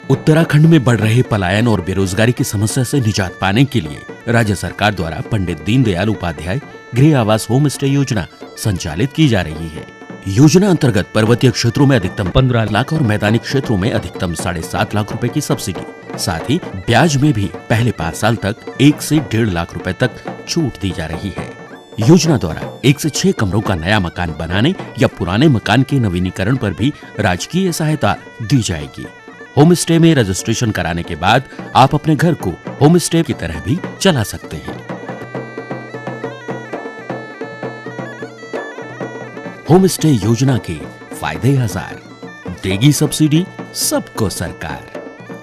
उत्तराखंड में बढ़ रहे पलायन और बेरोजगारी की समस्या से निजात पाने के लिए राज्य सरकार द्वारा पंडित दीनदयाल उपाध्याय गृह आवास होम स्टे योजना संचालित की जा रही है। योजना अंतर्गत पर्वतीय क्षेत्रों में अधिकतम 15 लाख और मैदानी क्षेत्रों में अधिकतम 7.5 लाख रुपए की सब्सिडी, साथ ही ब्याज में भी पहले 5 साल तक 1 से 1.5 लाख रुपए तक छूट दी जा रही है। योजना द्वारा 1 से 6 कमरों का नया मकान बनाने या पुराने मकान के नवीनीकरण पर भी राजकीय सहायता दी जाएगी। होम स्टे में रजिस्ट्रेशन कराने के बाद आप अपने घर को होम स्टे की तरह भी चला सकते हैं। होम स्टे योजना के फायदे 1000, देगी सब्सिडी सबको सरकार,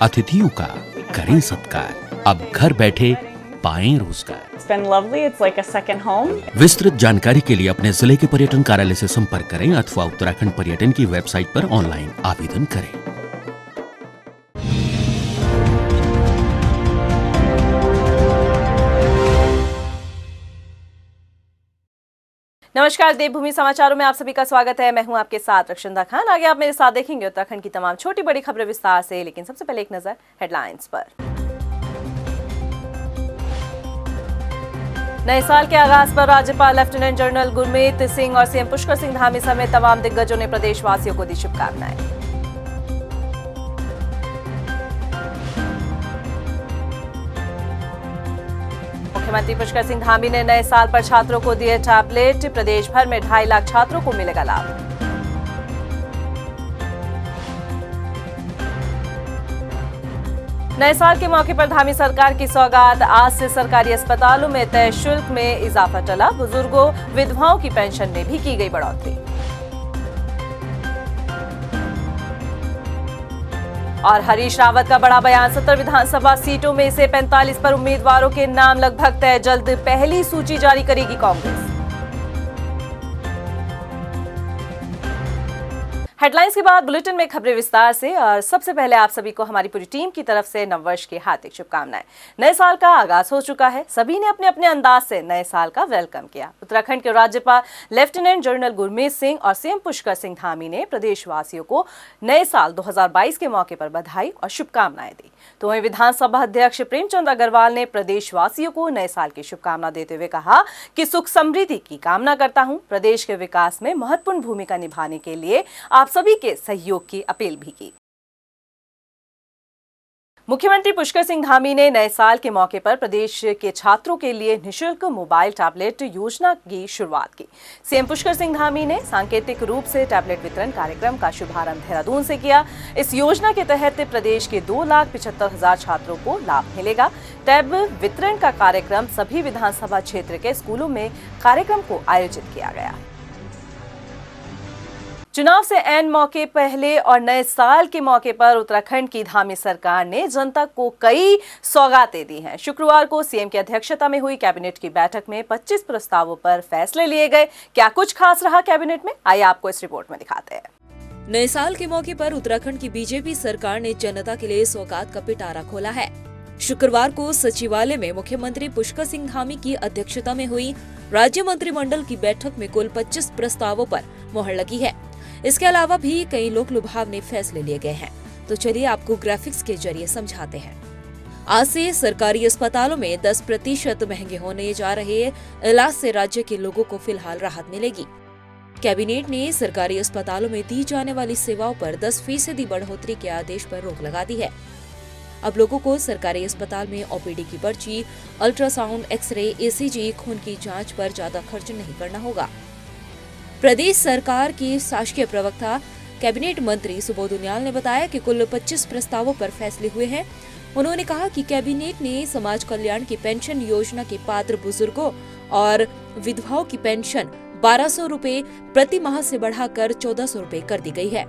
अतिथियों का करें सत्कार, अब घर बैठे पाएं रोजगार। It's been lovely. It's like a second home. विस्तृत जानकारी के लिए अपने जिले के पर्यटन कार्यालय से संपर्क करें अथवा उत्तराखंड पर्यटन की वेबसाइट पर ऑनलाइन आवेदन करें। नमस्कार, देवभूमि समाचारों में आप सभी का स्वागत है। मैं हूं आपके साथ रक्षंदा खान। आगे आप मेरे साथ देखेंगे उत्तराखंड की तमाम छोटी बड़ी खबरें विस्तार से, लेकिन सबसे पहले एक नजर हेडलाइंस पर। नए साल के आगाज पर राज्यपाल लेफ्टिनेंट जनरल गुरमीत सिंह और सीएम पुष्कर सिंह धामी समेत तमाम दिग्गजों ने प्रदेशवासियों को दी शुभकामनाएं। मुख्यमंत्री पुष्कर सिंह धामी ने नए साल पर छात्रों को दिए टैबलेट। प्रदेश भर में 2.5 लाख छात्रों को मिलेगा लाभ। नए साल के मौके पर धामी सरकार की सौगात। आज से सरकारी अस्पतालों में तय शुल्क में इजाफा टला। बुजुर्गों, विधवाओं की पेंशन में भी की गई बढ़ोतरी। और हरीश रावत का बड़ा बयान। 70 विधानसभा सीटों में से 45 पर उम्मीदवारों के नाम लगभग तय। जल्द पहली सूची जारी करेगी कांग्रेस। हेडलाइंस के बाद बुलेटिन में खबरें विस्तार से। और सबसे पहले आप सभी को हमारी पूरी टीम की तरफ से नववर्ष की हार्दिक शुभकामनाएं। नए साल का आगाज हो चुका है। सभी ने अपने अपने अंदाज से नए साल का वेलकम किया। उत्तराखंड के राज्यपाल लेफ्टिनेंट जनरल गुरमीत सिंह और सीएम पुष्कर सिंह धामी ने प्रदेशवासियों को नए साल 2022 के मौके पर बधाई और शुभकामनाएं दी। तो वहीं विधानसभा अध्यक्ष प्रेमचंद अग्रवाल ने प्रदेशवासियों को नए साल की शुभकामना देते हुए कहा कि सुख समृद्धि की कामना करता हूं। प्रदेश के विकास में महत्वपूर्ण भूमिका निभाने के लिए आप सभी के सहयोग की अपील भी की। मुख्यमंत्री पुष्कर सिंह धामी ने नए साल के मौके पर प्रदेश के छात्रों के लिए निःशुल्क मोबाइल टैबलेट योजना की शुरुआत की। सीएम पुष्कर सिंह धामी ने सांकेतिक रूप से टैबलेट वितरण कार्यक्रम का शुभारंभ देहरादून से किया। इस योजना के तहत प्रदेश के 2,75,000 छात्रों को लाभ मिलेगा। टैब वितरण का कार्यक्रम सभी विधानसभा क्षेत्र के स्कूलों में कार्यक्रम को आयोजित किया गया। चुनाव से ऐन मौके पहले और नए साल के मौके पर उत्तराखंड की धामी सरकार ने जनता को कई सौगातें दी हैं। शुक्रवार को सीएम की अध्यक्षता में हुई कैबिनेट की बैठक में 25 प्रस्तावों पर फैसले लिए गए। क्या कुछ खास रहा कैबिनेट में, आइए आपको इस रिपोर्ट में दिखाते हैं। नए साल के मौके पर उत्तराखंड की बीजेपी सरकार ने जनता के लिए सौगात का पिटारा खोला है। शुक्रवार को सचिवालय में मुख्यमंत्री पुष्कर सिंह धामी की अध्यक्षता में हुई राज्य मंत्रिमंडल की बैठक में कुल 25 प्रस्तावों पर मुहर लगी है। इसके अलावा भी कई लोक लुभावने फैसले लिए गए हैं। तो चलिए आपको ग्राफिक्स के जरिए समझाते हैं। आज से सरकारी अस्पतालों में 10% महंगे होने जा रहे इलाज से राज्य के लोगों को फिलहाल राहत मिलेगी। कैबिनेट ने सरकारी अस्पतालों में दी जाने वाली सेवाओं पर 10% बढ़ोतरी के आदेश पर रोक लगा दी है। अब लोगों को सरकारी अस्पताल में ओपीडी की पर्ची, अल्ट्रासाउंड, एक्सरे, ईसीजी, खून की जांच पर ज्यादा खर्च नहीं करना होगा। प्रदेश सरकार की शासकीय प्रवक्ता कैबिनेट मंत्री सुबोध उनियाल ने बताया कि कुल 25 प्रस्तावों पर फैसले हुए हैं। उन्होंने कहा कि कैबिनेट ने समाज कल्याण की पेंशन योजना के पात्र बुजुर्गों और विधवाओं की पेंशन 1200 रुपए प्रति माह से बढ़ाकर 1400 रुपए कर दी गई है।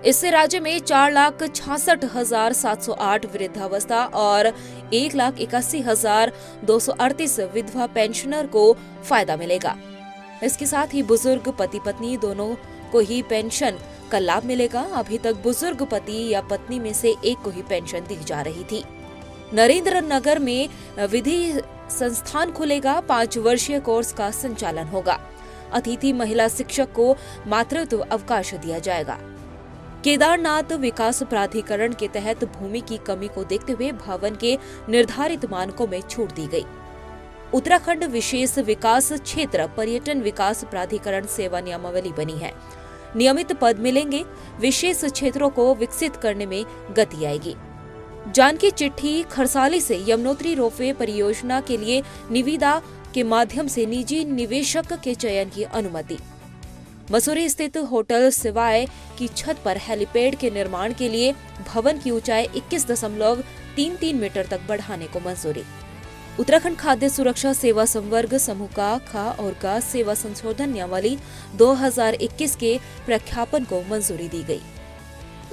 इससे राज्य में 4,66,708 वृद्धावस्था और 1,81,238 विधवा पेंशनर को फायदा मिलेगा। इसके साथ ही बुजुर्ग पति पत्नी दोनों को ही पेंशन का लाभ मिलेगा। अभी तक बुजुर्ग पति या पत्नी में से एक को ही पेंशन दी जा रही थी। नरेंद्र नगर में विधि संस्थान खुलेगा। 5 वर्षीय कोर्स का संचालन होगा। अतिथि महिला शिक्षक को मातृत्व अवकाश दिया जाएगा। केदारनाथ विकास प्राधिकरण के तहत भूमि की कमी को देखते हुए भवन के निर्धारित मानकों में छूट दी गई। उत्तराखंड विशेष विकास क्षेत्र पर्यटन विकास प्राधिकरण सेवा नियमावली बनी है। नियमित पद मिलेंगे, विशेष क्षेत्रों को विकसित करने में गति आएगी। जानकी चिट्ठी खरसाली से यमुनोत्री रोपवे परियोजना के लिए निविदा के माध्यम से निजी निवेशक के चयन की अनुमति। मसूरी स्थित होटल सिवाय की छत पर हेलीपैड के निर्माण के लिए भवन की ऊंचाई 21.33 मीटर तक बढ़ाने को मंजूरी। उत्तराखंड खाद्य सुरक्षा सेवा संवर्ग समूह का ख और ग सेवा संशोधन नियमावली 2021 के प्रख्यापन को मंजूरी दी गई।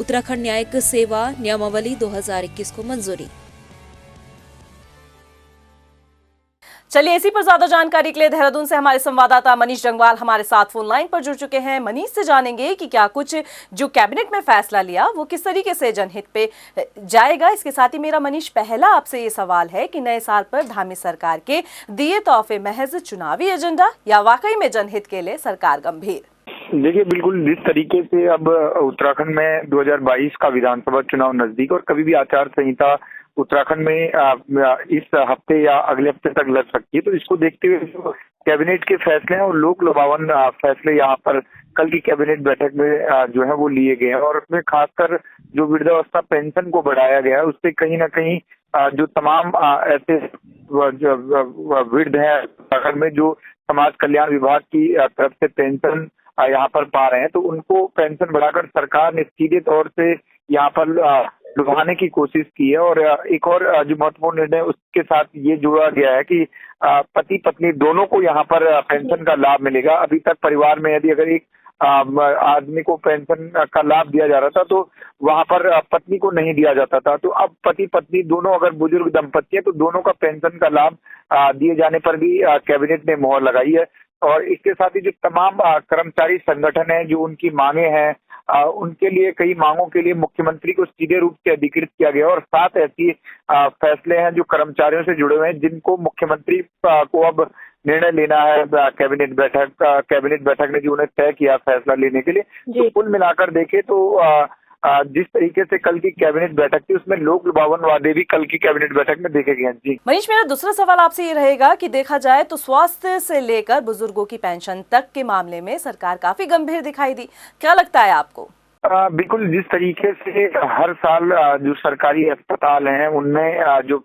उत्तराखंड न्यायिक सेवा नियमावली 2021 को मंजूरी। चलिए, इसी पर ज्यादा जानकारी के लिए देहरादून से हमारे संवाददाता मनीष जंगवाल हमारे साथ फोन लाइन पर जुड़ चुके हैं। मनीष से जानेंगे कि क्या कुछ जो कैबिनेट में फैसला लिया वो किस तरीके से जनहित पे जाएगा। इसके साथ ही मेरा मनीष पहला आपसे ये सवाल है कि नए साल पर धामी सरकार के दिए तोहफे महज चुनावी एजेंडा या वाकई में जनहित के लिए सरकार गंभीर? देखिए, बिल्कुल जिस तरीके से अब उत्तराखंड में 2022 का विधानसभा चुनाव नजदीक और कभी भी आचार संहिता उत्तराखंड में इस हफ्ते या अगले हफ्ते तक लग सकती है, तो इसको देखते हुए जो कैबिनेट के फैसले हैं और लोक लुभावन फैसले यहाँ पर कल की कैबिनेट बैठक में जो है वो लिए गए हैं। और उसमें खासकर जो वृद्धावस्था पेंशन को बढ़ाया गया है उससे कहीं ना कहीं जो तमाम ऐसे वृद्ध हैं उत्तराखंड में जो समाज कल्याण विभाग की तरफ से पेंशन यहाँ पर पा रहे हैं, तो उनको पेंशन बढ़ाकर सरकार ने सीधे तौर से यहाँ पर लुभाने की कोशिश की है। और एक और जो महत्वपूर्ण निर्णय उसके साथ ये जोड़ा गया है कि पति पत्नी दोनों को यहाँ पर पेंशन का लाभ मिलेगा। अभी तक परिवार में यदि अगर एक आदमी को पेंशन का लाभ दिया जा रहा था तो वहाँ पर पत्नी को नहीं दिया जाता था, तो अब पति पत्नी दोनों अगर बुजुर्ग दंपति है तो दोनों का पेंशन का लाभ दिए जाने पर भी कैबिनेट ने मोहर लगाई है। और इसके साथ ही जो तमाम कर्मचारी संगठन है जो उनकी मांगे हैं उनके लिए कई मांगों के लिए मुख्यमंत्री को सीधे रूप से अधिकृत किया गया और 7 ऐसी फैसले हैं जो कर्मचारियों से जुड़े हुए हैं जिनको मुख्यमंत्री को अब निर्णय लेना है। कैबिनेट बैठक ने जो उन्हें तय किया फैसला लेने के लिए, तो कुल मिलाकर देखे तो जिस तरीके से कल की कैबिनेट बैठक थी उसमें लोक लुभावन वादे भी कल की कैबिनेट बैठक में देखे गए हैं। जी मनीष, मेरा दूसरा सवाल आपसे ये रहेगा कि देखा जाए तो स्वास्थ्य से लेकर बुजुर्गों की पेंशन तक के मामले में सरकार काफी गंभीर दिखाई दी, क्या लगता है आपको? बिल्कुल, जिस तरीके से हर साल जो सरकारी अस्पताल हैं उनमें जो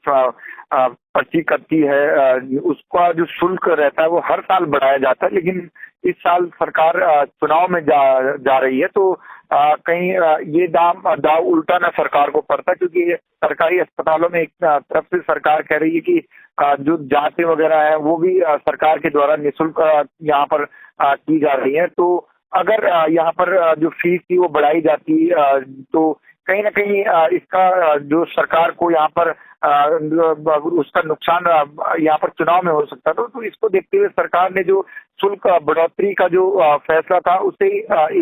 पर्ची कटती है उसका जो शुल्क रहता है वो हर साल बढ़ाया जाता है, लेकिन इस साल सरकार चुनाव में जा रही है तो कहीं ये दाव उल्टा ना सरकार को पड़ता, क्योंकि सरकारी अस्पतालों में एक तरफ से सरकार कह रही है कि जो जांचें वगैरह है वो भी सरकार के द्वारा निःशुल्क यहाँ पर की जा रही है। तो अगर यहाँ पर जो फीस थी वो बढ़ाई जाती तो कहीं ना कहीं इसका जो सरकार को यहाँ पर उसका नुकसान यहाँ पर चुनाव में हो सकता था। तो इसको देखते हुए सरकार ने जो शुल्क बढ़ोतरी का जो फैसला था उसे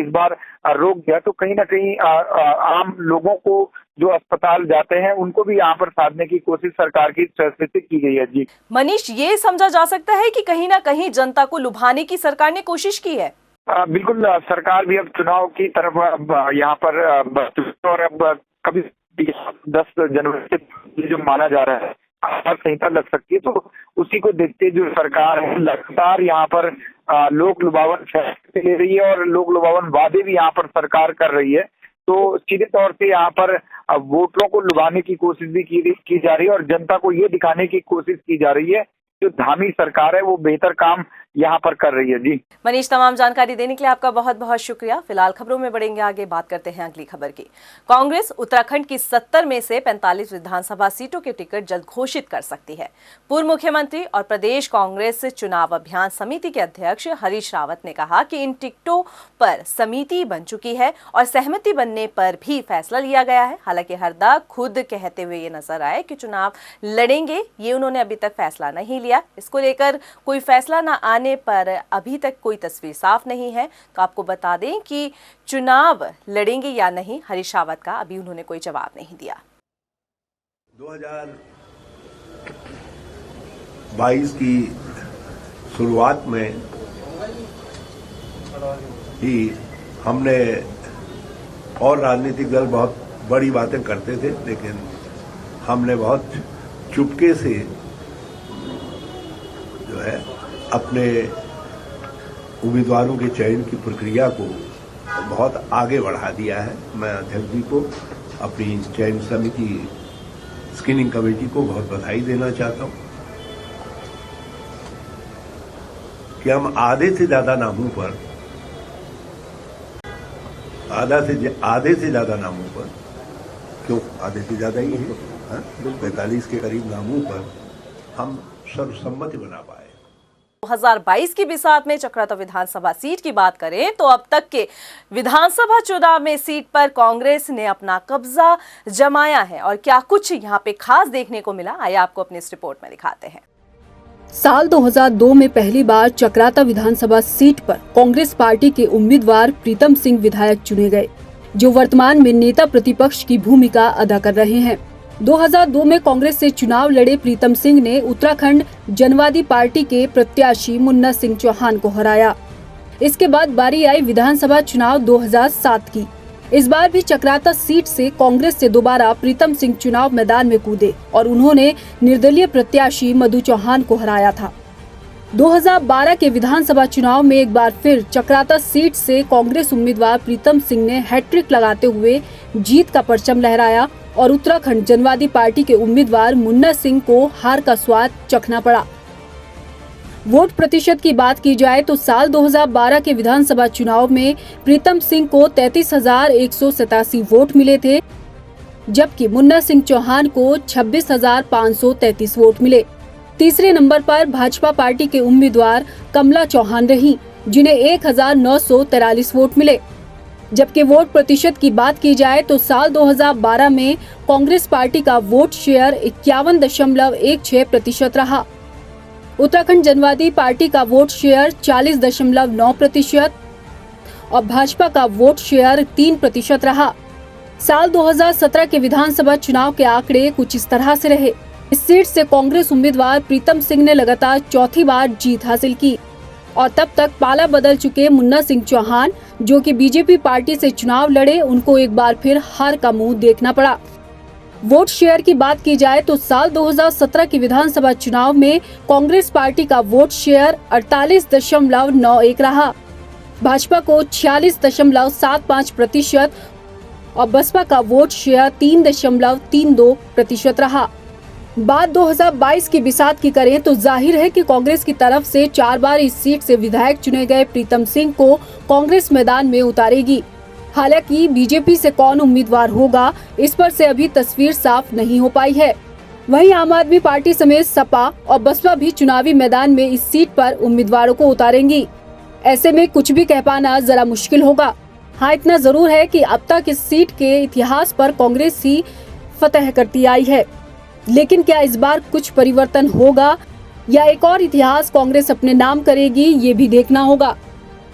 इस बार रोक दिया, तो कहीं ना कहीं आम लोगों को जो अस्पताल जाते हैं उनको भी यहाँ पर साधने की कोशिश सरकार की फैसले से की गई है। जी मनीष, ये समझा जा सकता है कि कहीं ना कहीं जनता को लुभाने की सरकार ने कोशिश की है? बिल्कुल, सरकार भी अब चुनाव की तरफ यहाँ पर और अब कभी 10 जनवरी से जो माना जा रहा है आचार संहिता लग सकती है, तो उसी को देखते जो सरकार है लगातार यहाँ पर लोक लुभावन फैसले ले रही है और लोक लुभावन वादे भी यहाँ पर सरकार कर रही है। तो सीधे तौर से यहाँ पर वोटरों को लुभाने की कोशिश भी की जा रही है और जनता को ये दिखाने की कोशिश की जा रही है जो धामी सरकार है वो बेहतर काम यहाँ पर कर रही है। जी मनीष, तमाम जानकारी देने के लिए आपका बहुत बहुत शुक्रिया। फिलहाल खबरों में बढ़ेंगे आगे, बात करते हैं अगली खबर की। कांग्रेस उत्तराखंड की 70 में से 45 विधानसभा सीटों के टिकट जल्द घोषित कर सकती है। पूर्व मुख्यमंत्री और प्रदेश कांग्रेस चुनाव अभियान समिति के अध्यक्ष हरीश रावत ने कहा कि इन टिकटों पर समिति बन चुकी है और सहमति बनने पर भी फैसला लिया गया है। हालांकि हरदा खुद कहते हुए ये नजर आए कि चुनाव लड़ेंगे, ये उन्होंने अभी तक फैसला नहीं लिया। इसको लेकर कोई फैसला न आने पर अभी तक कोई तस्वीर साफ नहीं है। तो आपको बता दें कि चुनाव लड़ेंगे या नहीं, हरीश रावत का अभी उन्होंने कोई जवाब नहीं दिया। 2022 की शुरुआत में ही हमने और राजनीतिक दल बहुत बड़ी बातें करते थे, लेकिन हमने बहुत चुपके से जो है अपने उम्मीदवारों के चयन की प्रक्रिया को बहुत आगे बढ़ा दिया है। मैं अध्यक्ष जी को, अपनी चयन समिति स्क्रीनिंग कमेटी को बहुत बधाई देना चाहता हूं कि हम आधे से ज्यादा नामों पर क्यों आधे से ज्यादा ही है 45 के करीब नामों पर हम सर्वसम्मति बना पाए। 2022 की बिसात में चक्राता विधानसभा सीट की बात करें तो अब तक के विधानसभा चुनाव में सीट पर कांग्रेस ने अपना कब्जा जमाया है और क्या कुछ यहाँ पे खास देखने को मिला, आइए आपको अपनी इस रिपोर्ट में दिखाते हैं। साल 2002 में पहली बार चक्राता विधानसभा सीट पर कांग्रेस पार्टी के उम्मीदवार प्रीतम सिंह विधायक चुने गए, जो वर्तमान में नेता प्रतिपक्ष की भूमिका अदा कर रहे हैं। 2002 में कांग्रेस से चुनाव लड़े प्रीतम सिंह ने उत्तराखंड जनवादी पार्टी के प्रत्याशी मुन्ना सिंह चौहान को हराया। इसके बाद बारी आई विधानसभा चुनाव 2007 की। इस बार भी चक्राता सीट से कांग्रेस से दोबारा प्रीतम सिंह चुनाव मैदान में कूदे और उन्होंने निर्दलीय प्रत्याशी मधु चौहान को हराया था। 2012 के विधानसभा चुनाव में एक बार फिर चक्राता सीट से कांग्रेस उम्मीदवार प्रीतम सिंह ने हैट्रिक लगाते हुए जीत का परचम लहराया और उत्तराखंड जनवादी पार्टी के उम्मीदवार मुन्ना सिंह को हार का स्वाद चखना पड़ा। वोट प्रतिशत की बात की जाए तो साल 2012 के विधानसभा चुनाव में प्रीतम सिंह को 33,187 वोट मिले थे, जबकि मुन्ना सिंह चौहान को 26,533 वोट मिले। तीसरे नंबर पर भाजपा पार्टी के उम्मीदवार कमला चौहान रही, जिन्हें 1,943 वोट मिले। जबकि वोट प्रतिशत की बात की जाए तो साल 2012 में कांग्रेस पार्टी का वोट शेयर 51.16% रहा। उत्तराखंड जनवादी पार्टी का वोट शेयर 40.9% और भाजपा का वोट शेयर 3% रहा। साल 2017 के विधानसभा चुनाव के आंकड़े कुछ इस तरह से रहे। इस सीट से कांग्रेस उम्मीदवार प्रीतम सिंह ने लगातार चौथी बार जीत हासिल की और तब तक पाला बदल चुके मुन्ना सिंह चौहान, जो कि बीजेपी पार्टी से चुनाव लड़े, उनको एक बार फिर हार का मुंह देखना पड़ा। वोट शेयर की बात की जाए तो साल 2017 के विधानसभा चुनाव में कांग्रेस पार्टी का वोट शेयर 48.91 रहा, भाजपा को 46.75% और बसपा का वोट शेयर 3.32% रहा। बात 2022 की बिसात की करें तो जाहिर है कि कांग्रेस की तरफ से 4 बार इस सीट से विधायक चुने गए प्रीतम सिंह को कांग्रेस मैदान में उतारेगी। हालांकि बीजेपी से कौन उम्मीदवार होगा, इस पर से अभी तस्वीर साफ नहीं हो पाई है। वहीं आम आदमी पार्टी समेत सपा और बसपा भी चुनावी मैदान में इस सीट पर उम्मीदवारों को उतारेंगी। ऐसे में कुछ भी कह पाना जरा मुश्किल होगा। हाँ, इतना जरूर है कि अब तक इस सीट के इतिहास पर कांग्रेस ही फतह करती आई है, लेकिन क्या इस बार कुछ परिवर्तन होगा या एक और इतिहास कांग्रेस अपने नाम करेगी, ये भी देखना होगा।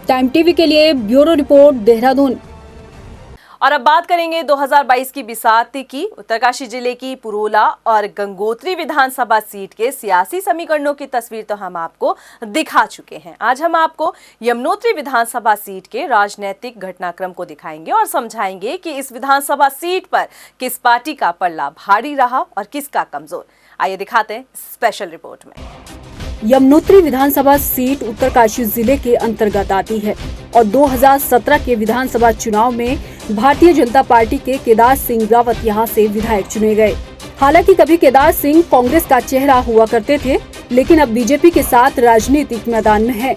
टाइम टीवी के लिए ब्यूरो रिपोर्ट, देहरादून। और अब बात करेंगे 2022 की बिसात की। उत्तरकाशी जिले की पुरोला और गंगोत्री विधानसभा सीट के सियासी समीकरणों की तस्वीर तो हम आपको दिखा चुके हैं। आज हम आपको यमुनोत्री विधानसभा सीट के राजनीतिक घटनाक्रम को दिखाएंगे और समझाएंगे कि इस विधानसभा सीट पर किस पार्टी का पल्ला भारी रहा और किसका कमजोर। आइए दिखाते हैं स्पेशल रिपोर्ट में। यमुनोत्री विधानसभा सीट उत्तरकाशी जिले के अंतर्गत आती है और 2017 के विधानसभा चुनाव में भारतीय जनता पार्टी के केदार सिंह रावत यहां से विधायक चुने गए। हालांकि कभी केदार सिंह कांग्रेस का चेहरा हुआ करते थे, लेकिन अब बीजेपी के साथ राजनीतिक मैदान में है।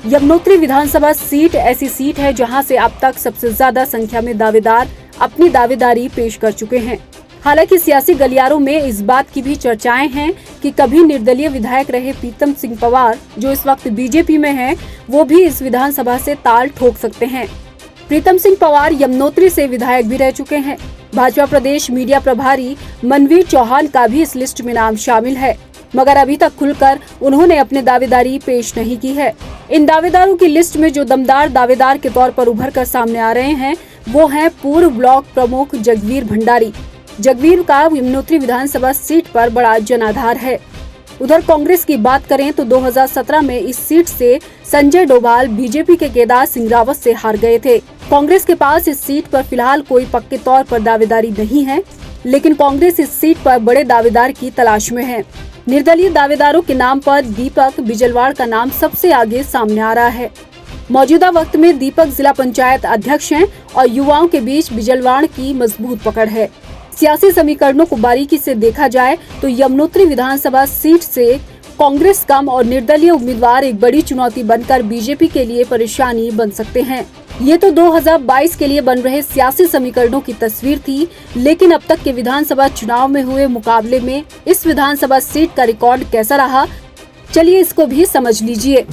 यमुनोत्री विधानसभा सीट ऐसी सीट है जहां से अब तक सबसे ज्यादा संख्या में दावेदार अपनी दावेदारी पेश कर चुके हैं। हालांकि सियासी गलियारों में इस बात की भी चर्चाएं हैं कि कभी निर्दलीय विधायक रहे प्रीतम सिंह पवार, जो इस वक्त बीजेपी में हैं, वो भी इस विधानसभा से ताल ठोक सकते हैं। प्रीतम सिंह पवार यमुनोत्री से विधायक भी रह चुके हैं। भाजपा प्रदेश मीडिया प्रभारी मनवीर चौहान का भी इस लिस्ट में नाम शामिल है, मगर अभी तक खुलकर उन्होंने अपनी दावेदारी पेश नहीं की है। इन दावेदारों की लिस्ट में जो दमदार दावेदार के तौर पर उभर कर सामने आ रहे हैं, वो हैं पूर्व ब्लॉक प्रमुख जगवीर भंडारी। जगवीर का यमुनोत्री विधानसभा सीट पर बड़ा जनाधार है। उधर कांग्रेस की बात करें तो 2017 में इस सीट से संजय डोभाल बीजेपी के केदार सिंह रावत से हार गए थे। कांग्रेस के पास इस सीट पर फिलहाल कोई पक्के तौर पर दावेदारी नहीं है, लेकिन कांग्रेस इस सीट पर बड़े दावेदार की तलाश में है। निर्दलीय दावेदारों के नाम पर दीपक बिजलवाड़ का नाम सबसे आगे सामने आ रहा है। मौजूदा वक्त में दीपक जिला पंचायत अध्यक्ष हैं और युवाओं के बीच बिजलवाड़ की मजबूत पकड़ है। सियासी समीकरणों को बारीकी से देखा जाए तो यमुनोत्री विधानसभा सीट से कांग्रेस कम और निर्दलीय उम्मीदवार एक बड़ी चुनौती बनकर बीजेपी के लिए परेशानी बन सकते हैं। ये तो 2022 के लिए बन रहे सियासी समीकरणों की तस्वीर थी, लेकिन अब तक के विधानसभा चुनाव में हुए मुकाबले में इस विधानसभा सीट का रिकॉर्ड कैसा रहा, चलिए इसको भी समझ लीजिए।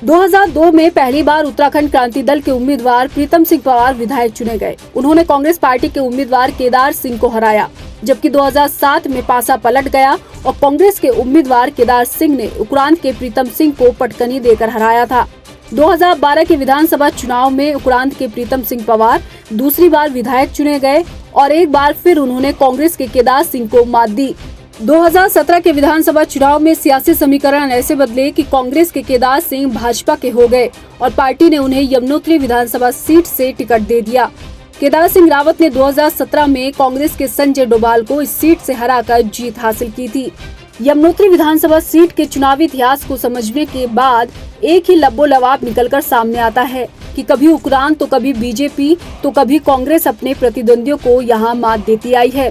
2002 में पहली बार उत्तराखंड क्रांति दल के उम्मीदवार प्रीतम सिंह पवार विधायक चुने गए। उन्होंने कांग्रेस पार्टी के उम्मीदवार केदार सिंह को हराया, जबकि 2007 में पासा पलट गया और कांग्रेस के उम्मीदवार केदार सिंह ने उक्रांद के प्रीतम सिंह को पटकनी देकर हराया था। 2012 के विधानसभा चुनाव में उक्रांद के प्रीतम सिंह पवार दूसरी बार विधायक चुने गए और एक बार फिर उन्होंने कांग्रेस के केदार सिंह को मात दी। 2017 के विधानसभा चुनाव में सियासी समीकरण ऐसे बदले कि कांग्रेस के केदार सिंह भाजपा के हो गए और पार्टी ने उन्हें यमुनोत्री विधानसभा सीट से टिकट दे दिया। केदार सिंह रावत ने 2017 में कांग्रेस के संजय डोभाल को इस सीट से हराकर जीत हासिल की थी। यमुनोत्री विधानसभा सीट के चुनावी इतिहास को समझने के बाद एक ही लबोलवाब निकलकर सामने आता है कि कभी उक्रांद तो कभी बीजेपी तो कभी कांग्रेस अपने प्रतिद्वंदियों को यहाँ मात देती आई है।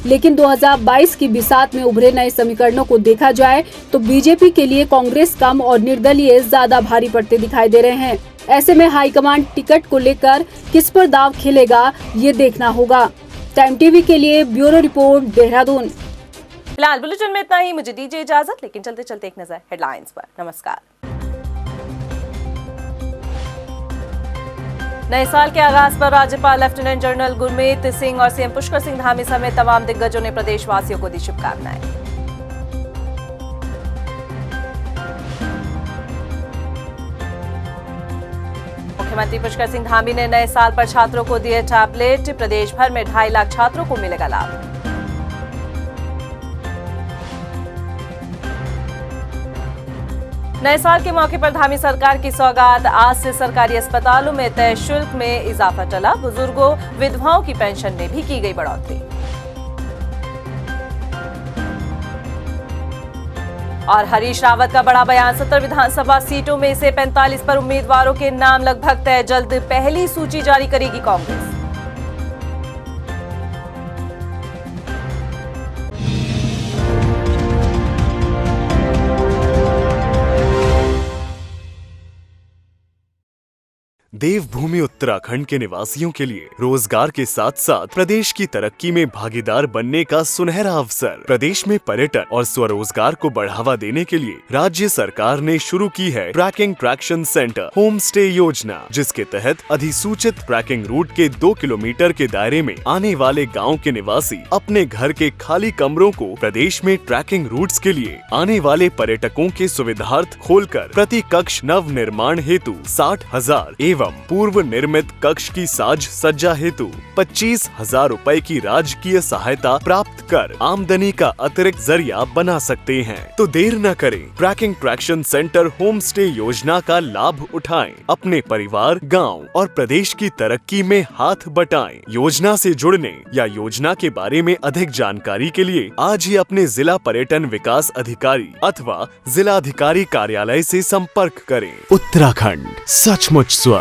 लेकिन 2022 की बिसात में उभरे नए समीकरणों को देखा जाए तो बीजेपी के लिए कांग्रेस कम और निर्दलीय ज्यादा भारी पड़ते दिखाई दे रहे हैं। ऐसे में हाईकमान टिकट को लेकर किस पर दाव खेलेगा, ये देखना होगा। टाइम टीवी के लिए ब्यूरो रिपोर्ट, देहरादून। फिलहाल बुलेटिन में इतना ही। मुझे दीजिए इजाजत, लेकिन चलते चलते एक नजर हेडलाइंस पर। नमस्कार। नए साल के आगाज पर राज्यपाल लेफ्टिनेंट जनरल गुरमीत सिंह और सीएम पुष्कर सिंह धामी समेत तमाम दिग्गजों ने प्रदेशवासियों को दी शुभकामनाएं। मुख्यमंत्री पुष्कर सिंह धामी ने नए साल पर छात्रों को दिए टैबलेट। प्रदेश भर में 2.5 लाख छात्रों को मिलेगा लाभ। नए साल के मौके पर धामी सरकार की सौगात। आज से सरकारी अस्पतालों में तय शुल्क में इजाफा टला। बुजुर्गों, विधवाओं की पेंशन में भी की गई बढ़ोतरी। और हरीश रावत का बड़ा बयान। 70 विधानसभा सीटों में से 45 पर उम्मीदवारों के नाम लगभग तय। जल्द पहली सूची जारी करेगी कांग्रेस। देवभूमि उत्तराखंड के निवासियों के लिए रोजगार के साथ साथ प्रदेश की तरक्की में भागीदार बनने का सुनहरा अवसर। प्रदेश में पर्यटन और स्वरोजगार को बढ़ावा देने के लिए राज्य सरकार ने शुरू की है trekking traction centre home stay योजना, जिसके तहत अधिसूचित ट्रैकिंग रूट के 2 किलोमीटर के दायरे में आने वाले गाँव के निवासी अपने घर के खाली कमरों को प्रदेश में ट्रैकिंग रूट्स के लिए आने वाले पर्यटकों के सुविधार्थ खोलकर प्रति कक्ष नव निर्माण हेतु 60,000 एवं पूर्व निर्मित कक्ष की साज सज्जा हेतु 25,000 रुपए की राजकीय सहायता प्राप्त कर आमदनी का अतिरिक्त जरिया बना सकते हैं। तो देर न करें, trekking traction centre home stay योजना का लाभ उठाएं, अपने परिवार, गांव और प्रदेश की तरक्की में हाथ बटाएं। योजना से जुड़ने या योजना के बारे में अधिक जानकारी के लिए आज ही अपने जिला पर्यटन विकास अधिकारी अथवा जिला अधिकारी कार्यालय से संपर्क करें। उत्तराखंड सचमुच स्वर्ग।